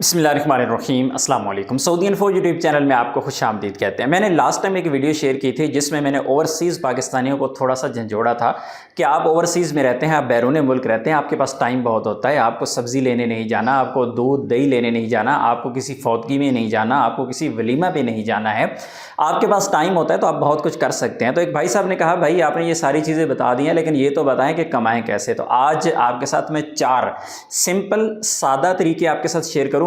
बिस्मिल्लाहिर्रहमानिर्रहीम अस्सलाम वालेकुम। सऊदी इन्फो यूट्यूब चैनल में आपको खुशामदीद कहते हैं। मैंने लास्ट टाइम एक वीडियो शेयर की थी जिसमें मैंने ओवरसीज़ पाकिस्तानियों को थोड़ा सा झंझोड़ा था कि आप ओवरसीज़ में रहते हैं, आप बैरून मुल्क रहते हैं, आपके पास टाइम बहुत होता है, आपको सब्ज़ी लेने नहीं जाना, आपको दूध दही लेने नहीं जाना, आपको किसी फौतगी में नहीं जाना, आपको किसी वलीमा पे नहीं जाना है, आपके पास टाइम होता है तो आप बहुत कुछ कर सकते हैं। तो एक भाई साहब ने कहा, भाई आपने ये सारी चीज़ें बता दी हैं लेकिन ये तो बताएं कि कमाएं कैसे। तो आज आपके साथ मैं 4 सिंपल सादा तरीके आपके साथ शेयर करूंगा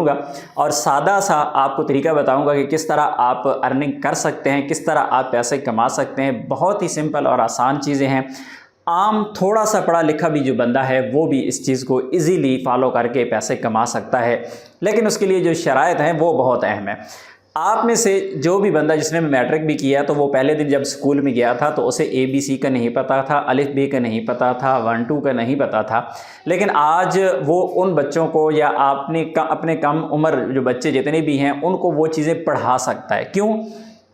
और सादा सा आपको तरीका बताऊंगा कि किस तरह आप अर्निंग कर सकते हैं, किस तरह आप पैसे कमा सकते हैं। बहुत ही सिंपल और आसान चीज़ें हैं। आम थोड़ा सा पढ़ा लिखा भी जो बंदा है वो भी इस चीज़ को इजीली फॉलो करके पैसे कमा सकता है, लेकिन उसके लिए जो शराइत हैं वो बहुत अहम है। आप में से जो भी बंदा जिसने मैट्रिक भी किया तो वो पहले दिन जब स्कूल में गया था तो उसे ABC का नहीं पता था, अलिफ बे का नहीं पता था, 1 2 का नहीं पता था, लेकिन आज वो उन बच्चों को या अपने कम उम्र जो बच्चे जितने भी हैं उनको वो चीज़ें पढ़ा सकता है। क्यों?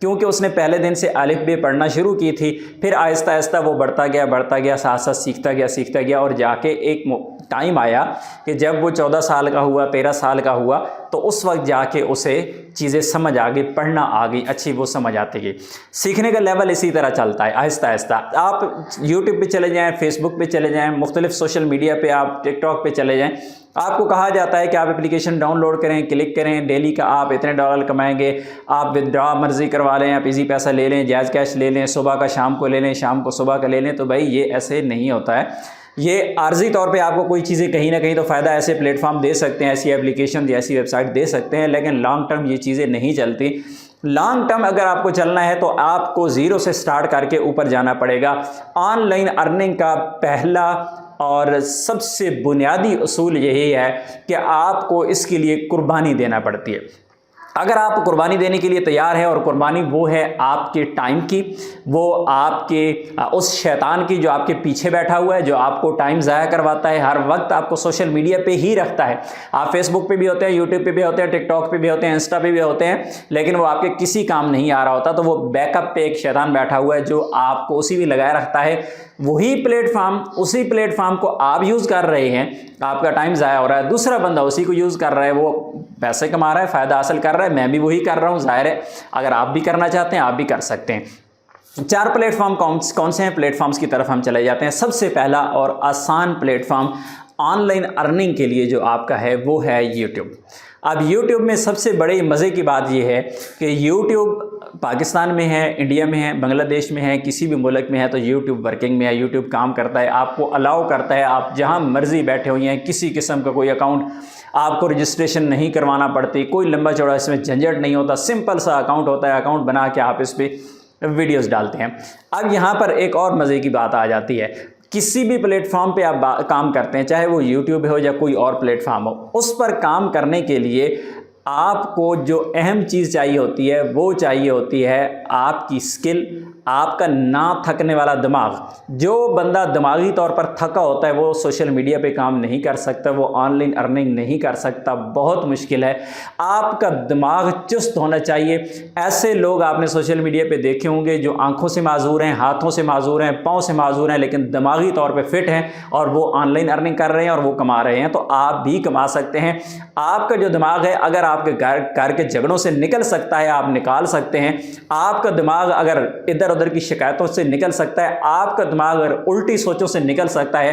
क्योंकि उसने पहले दिन से अलिफ बे पढ़ना शुरू की थी, फिर आहिस्ता आहिस्ता वो बढ़ता गया, साथ साथ सीखता गया और जाके एक टाइम आया कि जब वो 14 साल का हुआ, 13 साल का हुआ, तो उस वक्त जाके उसे चीज़ें समझ आ गई, पढ़ना आ गई, अच्छी वो समझ आती गई। सीखने का लेवल इसी तरह चलता है आहिस्ता आहिस्ता। आप यूट्यूब पे चले जाएँ, फेसबुक पे चले जाएँ, मुख्तलिफ सोशल मीडिया पे, आप टिकटॉक पे चले जाएँ, आपको कहा जाता है कि आप एप्लीकेशन डाउनलोड करें, क्लिक करें, डेली का आप इतने डॉलर कमाएंगे, आप विदड्रॉ मर्जी करवा लें, आप इजी पैसा ले लें, जायज़ कैश ले लें, सुबह का शाम को ले लें, शाम को सुबह का ले लें। तो भाई ये ऐसे नहीं होता है। ये आर्जी तौर पे आपको कोई चीज़ें कहीं ना कहीं तो फ़ायदा ऐसे प्लेटफॉर्म दे सकते हैं, ऐसी एप्लीकेशन ऐसी वेबसाइट दे सकते हैं, लेकिन लॉन्ग टर्म ये चीज़ें नहीं चलती। लॉन्ग टर्म अगर आपको चलना है तो आपको ज़ीरो से स्टार्ट करके ऊपर जाना पड़ेगा। ऑनलाइन अर्निंग का पहला और सबसे बुनियादी उसूल यही है कि आपको इसके लिए कुर्बानी देना पड़ती है। अगर आप कुर्बानी देने के लिए तैयार हैं, और कुर्बानी वो है आपके टाइम की, वो आपके उस शैतान की जो आपके पीछे बैठा हुआ है, जो आपको टाइम ज़ाया करवाता है, हर वक्त आपको सोशल मीडिया पे ही रखता है। आप फेसबुक पे भी होते हैं, यूट्यूब पे भी होते हैं, टिकटॉक पे भी होते हैं, इंस्टा पे भी होते हैं, लेकिन वो आपके किसी काम नहीं आ रहा होता। तो वो बैकअप पे एक शैतान बैठा हुआ है जो आपको उसी में लगाए रखता है। उसी प्लेटफॉर्म को आप यूज़ कर रहे हैं, आपका टाइम ज़ाया हो रहा है, दूसरा बंदा उसी को यूज़ कर रहा है, वो पैसे कमा रहा है, फ़ायदा हासिल कर रहा है, मैं भी वही कर रहा हूँ। ज़ाहिर है अगर आप भी करना चाहते हैं आप भी कर सकते हैं। 4 प्लेटफॉर्म कौन से हैं? प्लेटफॉर्म्स की तरफ हम चले जाते हैं। सबसे पहला और आसान प्लेटफॉर्म ऑनलाइन अर्निंग के लिए जो आपका है वो है यूट्यूब। अब यूट्यूब में सबसे बड़ी मज़े की बात यह है कि यूट्यूब पाकिस्तान में है, इंडिया में है, बांग्लादेश में है, किसी भी मुल्क में है तो यूट्यूब वर्किंग में है, यूट्यूब काम करता है, आपको अलाउ करता है, आप जहां मर्जी बैठे हुए हैं, किसी किस्म का कोई अकाउंट आपको रजिस्ट्रेशन नहीं करवाना पड़ती, कोई लंबा चौड़ा इसमें झंझट नहीं होता, सिंपल सा अकाउंट होता है, अकाउंट बना के आप इस पर वीडियोस डालते हैं। अब यहाँ पर एक और मज़े की बात आ जाती है, किसी भी प्लेटफॉर्म पे आप काम करते हैं, चाहे वो यूट्यूब हो या कोई और प्लेटफॉर्म हो, उस पर काम करने के लिए आपको जो अहम चीज़ चाहिए होती है वो चाहिए होती है आपकी स्किल, आपका ना थकने वाला दिमाग। जो बंदा दिमागी तौर पर थका होता है वो सोशल मीडिया पे काम नहीं कर सकता, वो ऑनलाइन अर्निंग नहीं कर सकता, बहुत मुश्किल है। आपका दिमाग चुस्त होना चाहिए। ऐसे लोग आपने सोशल मीडिया पे देखे होंगे जो आंखों से माजूर हैं, हाथों से माजूर हैं, पाँव से माजूर हैं, लेकिन दिमागी तौर पर फिट हैं और वो ऑनलाइन अर्निंग कर रहे हैं और वो कमा रहे हैं। तो आप भी कमा सकते हैं। आपका जो दिमाग है अगर आपके घर के झगड़ों से निकल सकता है, आप निकाल सकते हैं। आपका दिमाग अगर इधर उधर की शिकायतों से निकल सकता है, आपका दिमाग अगर उल्टी सोचों से निकल सकता है,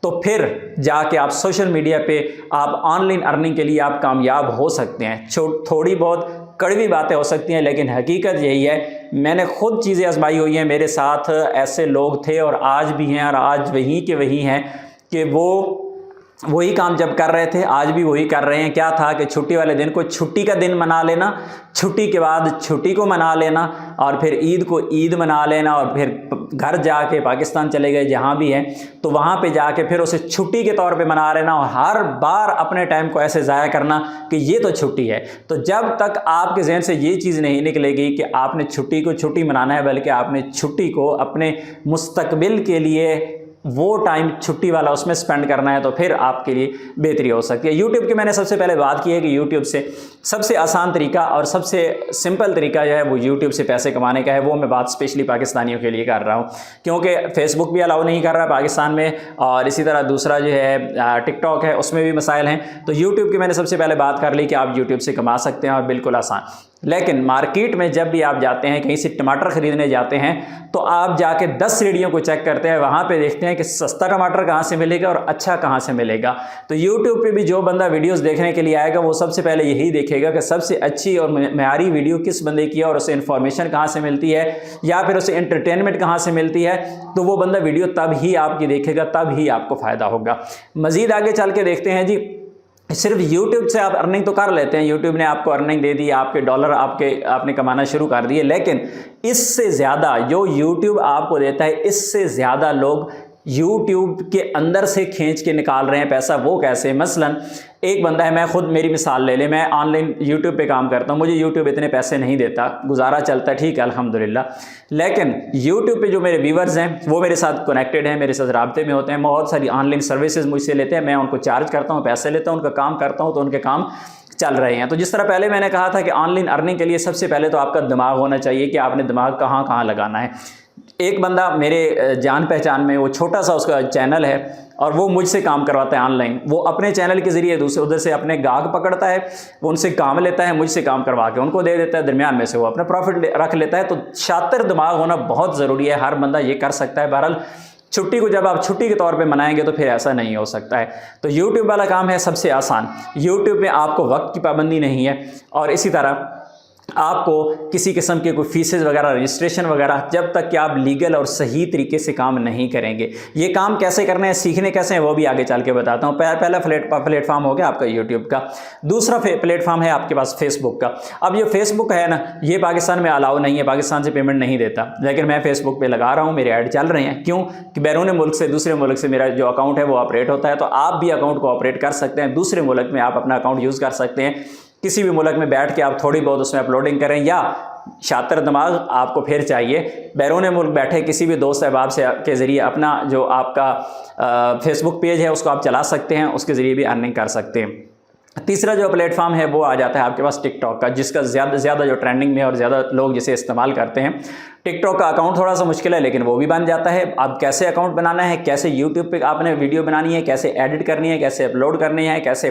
तो फिर जाके आप सोशल मीडिया पे आप ऑनलाइन अर्निंग के लिए आप कामयाब हो सकते हैं। थोड़ी बहुत कड़वी बातें हो सकती हैं लेकिन हकीकत यही है। मैंने खुद चीज़ें आजमाई हुई हैं, मेरे साथ ऐसे लोग थे और आज भी हैं और आज वहीं के वहीं हैं कि वो वही काम जब कर रहे थे आज भी वही कर रहे हैं। क्या था कि छुट्टी वाले दिन को छुट्टी का दिन मना लेना, छुट्टी के बाद छुट्टी को मना लेना, और फिर ईद को ईद मना लेना, और फिर घर जाके पाकिस्तान चले गए जहाँ भी हैं तो वहाँ पे जाके फिर उसे छुट्टी के तौर पे मना लेना, और हर बार अपने टाइम को ऐसे ज़ाया करना कि ये तो छुट्टी है। तो जब तक आपके जहन से ये चीज़ नहीं निकलेगी कि आपने छुट्टी को छुट्टी मनाना है, बल्कि आपने छुट्टी को अपने मुस्तकबिल के लिए वो टाइम छुट्टी वाला उसमें स्पेंड करना है तो फिर आपके लिए बेहतरी हो सकती है। यूट्यूब की मैंने सबसे पहले बात की है कि यूट्यूब से सबसे आसान तरीका और सबसे सिंपल तरीका जो है वो यूट्यूब से पैसे कमाने का है। वो मैं बात स्पेशली पाकिस्तानियों के लिए कर रहा हूँ, क्योंकि फेसबुक भी अलाउ नहीं कर रहा है पाकिस्तान में, और इसी तरह दूसरा जो है टिकटॉक है, उसमें भी मसाइल हैं। तो यूट्यूब की मैंने सबसे पहले बात कर ली कि आप यूट्यूब से कमा सकते हैं और बिल्कुल आसान। लेकिन मार्केट में जब भी आप जाते हैं, कहीं से टमाटर खरीदने जाते हैं, तो आप जाके 10 रेडियों को चेक करते हैं, वहाँ पे देखते हैं कि सस्ता टमाटर कहाँ से मिलेगा और अच्छा कहाँ से मिलेगा। तो यूट्यूब पे भी जो बंदा वीडियोस देखने के लिए आएगा वो सबसे पहले यही देखेगा कि सबसे अच्छी और मेयारी वीडियो किस बंदे की है और उसे इन्फॉर्मेशन कहाँ से मिलती है या फिर उसे एंटरटेनमेंट कहाँ से मिलती है। तो वो बंदा वीडियो तब ही आपकी देखेगा, तब ही आपको फ़ायदा होगा। मज़ीद आगे चल के देखते हैं जी, सिर्फ YouTube से आप अर्निंग तो कर लेते हैं, YouTube ने आपको अर्निंग दे दी, आपके डॉलर आपने कमाना शुरू कर दिए, लेकिन इससे ज़्यादा जो YouTube आपको देता है, इससे ज़्यादा लोग YouTube के अंदर से खींच के निकाल रहे हैं पैसा। वो कैसे? मसलन एक बंदा है, मैं खुद मेरी मिसाल ले लें, मैं ऑनलाइन YouTube पे काम करता हूँ, मुझे YouTube इतने पैसे नहीं देता, गुजारा चलता है, ठीक है अल्हम्दुलिल्लाह। लेकिन YouTube पे जो मेरे व्यूवर्स हैं वो मेरे साथ कनेक्टेड हैं, मेरे साथ राब्ते में होते हैं, बहुत सारी ऑनलाइन सर्विसेज मुझसे लेते हैं, मैं उनको चार्ज करता हूँ, पैसे लेता हूँ, उनका काम करता हूँ, तो उनके काम चल रहे हैं। तो जिस तरह पहले मैंने कहा था कि ऑनलाइन अर्निंग के लिए सबसे पहले तो आपका दिमाग होना चाहिए कि आपने दिमाग कहाँ कहाँ लगाना है। एक बंदा मेरे जान पहचान में, वो छोटा सा उसका चैनल है और वो मुझसे काम करवाता है ऑनलाइन। वो अपने चैनल के ज़रिए दूसरे उधर से अपने गाहक पकड़ता है, वो उनसे काम लेता है, मुझसे काम करवा के उनको दे देता है, दरमियान में से वो अपना प्रॉफिट रख लेता है। तो शातिर दिमाग होना बहुत ज़रूरी है, हर बंदा ये कर सकता है। बहरहाल छुट्टी को जब आप छुट्टी के तौर पे मनाएंगे तो फिर ऐसा नहीं हो सकता है। तो YouTube वाला काम है सबसे आसान। YouTube में आपको वक्त की पाबंदी नहीं है और इसी तरह आपको किसी किस्म के कोई फीसेस वगैरह, रजिस्ट्रेशन वगैरह, जब तक कि आप लीगल और सही तरीके से काम नहीं करेंगे। ये काम कैसे करने हैं, सीखने कैसे हैं, वो भी आगे चल के बताता हूँ। पहला प्लेटफॉर्म हो गया आपका यूट्यूब का। दूसरा प्लेटफॉर्म है आपके पास फेसबुक का। अब ये फेसबुक है ना, ये पाकिस्तान में अलाउ नहीं है, पाकिस्तान से पेमेंट नहीं देता, लेकिन मैं फेसबुक पर लगा रहा हूँ, मेरे ऐड चल रहे हैं। क्यों? कि बैरून मुल्क से, दूसरे मुल्क से मेरा जो अकाउंट है वो ऑपरेट होता है। तो आप भी अकाउंट को ऑपरेट कर सकते हैं, दूसरे मुल्क में आप अपना अकाउंट यूज़ कर सकते हैं। किसी भी मुल्क में बैठ के आप थोड़ी बहुत उसमें अपलोडिंग करें, या शातिर दिमाग आपको फिर चाहिए, बैरून मुल्क बैठे किसी भी दोस्त अहबाब से के ज़रिए अपना जो आपका फेसबुक पेज है उसको आप चला सकते हैं, उसके ज़रिए भी अर्निंग कर सकते हैं। तीसरा जो प्लेटफॉर्म है वो आ जाता है आपके पास टिकटॉक का, जिसका ज़्यादा से ज़्यादा जो ट्रेंडिंग में और ज़्यादा लोग जिसे इस्तेमाल करते हैं। टिकटॉक का अकाउंट थोड़ा सा मुश्किल है, लेकिन वो भी बन जाता है। अब कैसे अकाउंट बनाना है, कैसे यूट्यूब पे आपने वीडियो बनानी है, कैसे एडिट करनी है, कैसे अपलोड करनी है, कैसे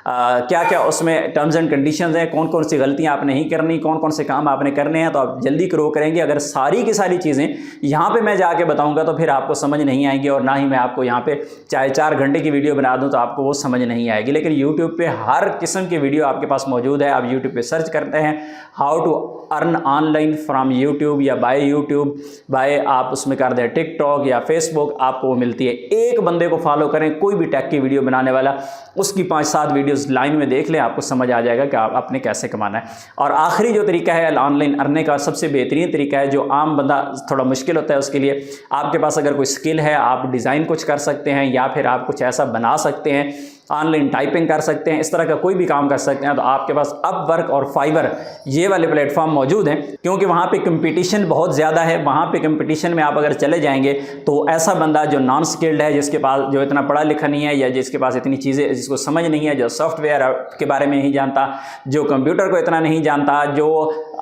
क्या क्या उसमें टर्म्स एंड कंडीशंस हैं, कौन कौन सी गलतियां आपने नहीं करनी, कौन कौन से काम आपने करने हैं, तो आप जल्दी ग्रो करेंगे। अगर सारी की सारी चीज़ें यहाँ पे मैं जाके बताऊँगा तो फिर आपको समझ नहीं आएंगी, और ना ही मैं आपको यहाँ पे चाहे 4 घंटे की वीडियो बना दूँ तो आपको वो समझ नहीं आएगी। लेकिन यूट्यूब पर हर किस्म की वीडियो आपके पास मौजूद है। आप यूट्यूब पर सर्च करते हैं how to earn online from YouTube या बाय यूट्यूब, बाय आप उसमें कर दें टिकटॉक या फेसबुक, आपको वो मिलती है। एक बंदे को फॉलो करें, कोई भी टेक की वीडियो बनाने वाला, उसकी 5-7 वीडियोस लाइन में देख लें, आपको समझ आ जाएगा कि आपने कैसे कमाना है। और आखिरी जो तरीका है ऑनलाइन अर्निंग का, सबसे बेहतरीन तरीका है, जो आम बंदा थोड़ा मुश्किल होता है उसके लिए, आपके पास अगर कोई स्किल है, आप डिज़ाइन कुछ कर सकते हैं या फिर आप कुछ ऐसा बना सकते हैं, ऑनलाइन टाइपिंग कर सकते हैं, इस तरह का कोई भी काम कर सकते हैं, तो आपके पास अपवर्क और फाइवर ये वाले प्लेटफॉर्म मौजूद हैं। क्योंकि वहाँ पे कंपटीशन बहुत ज़्यादा है। वहाँ पे कंपटीशन में आप अगर चले जाएंगे तो ऐसा बंदा जो नॉन स्किल्ड है, जिसके पास जो इतना पढ़ा लिखा नहीं है, या जिसके पास इतनी चीज़ें जिसको समझ नहीं है, जो सॉफ्टवेयर के बारे में नहीं जानता, जो कंप्यूटर को इतना नहीं जानता, जो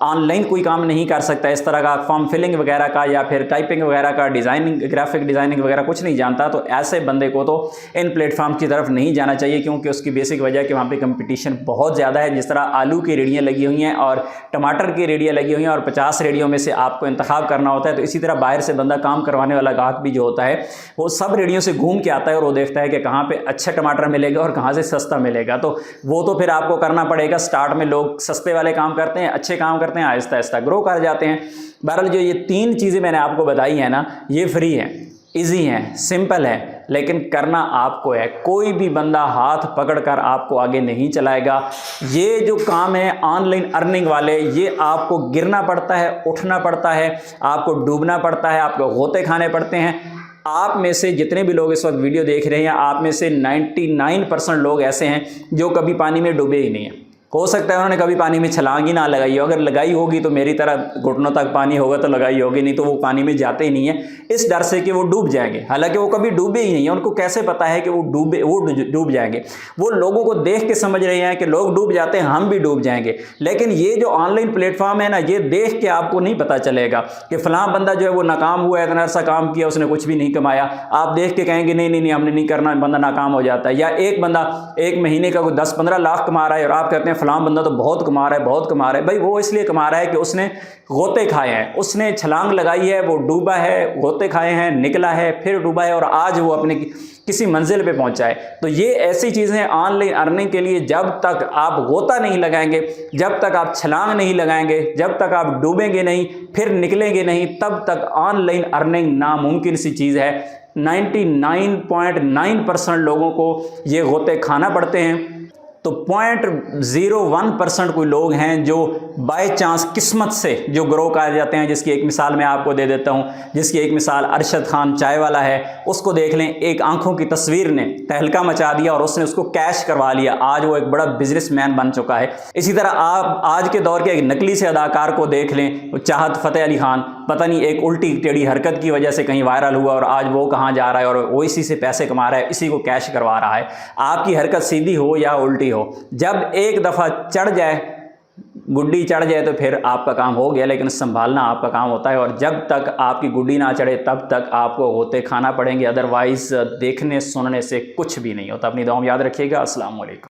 ऑनलाइन कोई काम नहीं कर सकता, इस तरह का फॉर्म फिलिंग वगैरह का या फिर टाइपिंग वगैरह का, डिज़ाइनिंग, ग्राफिक डिज़ाइनिंग वगैरह कुछ नहीं जानता, तो ऐसे बंदे को तो इन प्लेटफॉर्म की तरफ नहीं जाना चाहिए। क्योंकि उसकी बेसिक वजह है कि वहाँ पे कंपटीशन बहुत ज़्यादा है। जिस तरह आलू की रेडियाँ लगी हुई हैं और टमाटर की रेडियाँ लगी हुई हैं और 50 रेडियों में से आपको इंतखाब करना होता है, तो इसी तरह बाहर से बंदा काम करवाने वाला गाहक भी जो होता है वो सब रेडियों से घूम के आता है और वो देखता है कि कहाँ पे अच्छा टमाटर मिलेगा और कहाँ से सस्ता मिलेगा। तो वो तो फिर आपको करना पड़ेगा। स्टार्ट में लोग सस्ते वाले काम करते हैं, अच्छे काम करते हैं, आहिस्ता आहिस्ता ग्रो कर जाते हैं। बहरहाल जो ये 3 चीज़ें मैंने आपको बताई हैं ना, ये फ्री हैं, इजी हैं, सिंपल है, लेकिन करना आपको है। कोई भी बंदा हाथ पकड़कर आपको आगे नहीं चलाएगा। ये जो काम है ऑनलाइन अर्निंग वाले, ये आपको गिरना पड़ता है, उठना पड़ता है, आपको डूबना पड़ता है, आपको गोते खाने पड़ते हैं। आप में से जितने भी लोग इस वक्त वीडियो देख रहे हैं, आप में से 99% लोग ऐसे हैं जो कभी पानी में डूबे ही नहीं हैं। हो सकता है उन्होंने कभी पानी में छलांग ही ना लगाई हो, अगर लगाई होगी तो मेरी तरह घुटनों तक पानी होगा तो लगाई होगी, नहीं तो वो पानी में जाते ही नहीं है इस डर से कि वो डूब जाएंगे। हालांकि वो कभी डूबे ही नहीं है, उनको कैसे पता है कि वो डूब जाएंगे। वो लोगों को देख के समझ रहे हैं कि लोग डूब जाते हैं, हम भी डूब जाएंगे। लेकिन ये जो ऑनलाइन प्लेटफॉर्म है ना, ये देख के आपको नहीं पता चलेगा कि फलां बंदा जो है वो नाकाम हुआ है, इतना अर्सा काम किया, उसने कुछ भी नहीं कमाया। आप देख के कहेंगे नहीं नहीं नहीं हमने नहीं करना, बंदा नाकाम हो जाता है। या एक बंदा एक महीने का 10-15 लाख कमा रहा है और आप कहते हैं फलां बंदा तो बहुत कमा रहा है, बहुत कमा रहा है। भाई वो इसलिए कमा रहा है कि उसने गोते खाए हैं, उसने छलांग लगाई है, वो डूबा है, गोते खाए हैं, निकला है, फिर डूबा है और आज वो अपने किसी मंजिल पे पहुंचा है। तो ये ऐसी चीज़ें ऑनलाइन अर्निंग के लिए, जब तक आप गोता नहीं लगाएंगे, जब तक आप छलांग नहीं लगाएंगे, जब तक आप डूबेंगे नहीं फिर निकलेंगे नहीं, तब तक ऑनलाइन अर्निंग नामुमकिन सी चीज़ है। 99.9% लोगों को ये गोते खाना पड़ते हैं। तो 0.01% कोई लोग हैं जो बाय चांस किस्मत से जो ग्रो कर जाते हैं, जिसकी एक मिसाल मैं आपको दे देता हूं, जिसकी एक मिसाल अरशद खान चाय वाला है। उसको देख लें, एक आंखों की तस्वीर ने तहलका मचा दिया और उसने उसको कैश करवा लिया, आज वो एक बड़ा बिजनेसमैन बन चुका है। इसी तरह आप आज के दौर के एक नकली से अदाकार को देख लें, चाहत फ़तेह अली खान, पता नहीं एक उल्टी टेढ़ी हरकत की वजह से कहीं वायरल हुआ और आज वो कहाँ जा रहा है और वो इसी से पैसे कमा रहा है, इसी को कैश करवा रहा है। आपकी हरकत सीधी हो या उल्टी हो, जब एक दफ़ा चढ़ जाए, गुड्डी चढ़ जाए तो फिर आपका काम हो गया, लेकिन संभालना आपका काम होता है। और जब तक आपकी गुड्डी ना चढ़े तब तक आपको होते खाना पड़ेंगे, अदरवाइज़ देखने सुनने से कुछ भी नहीं होता। अपनी दुआ में याद रखिएगा। अस्सलाम वालेकुम।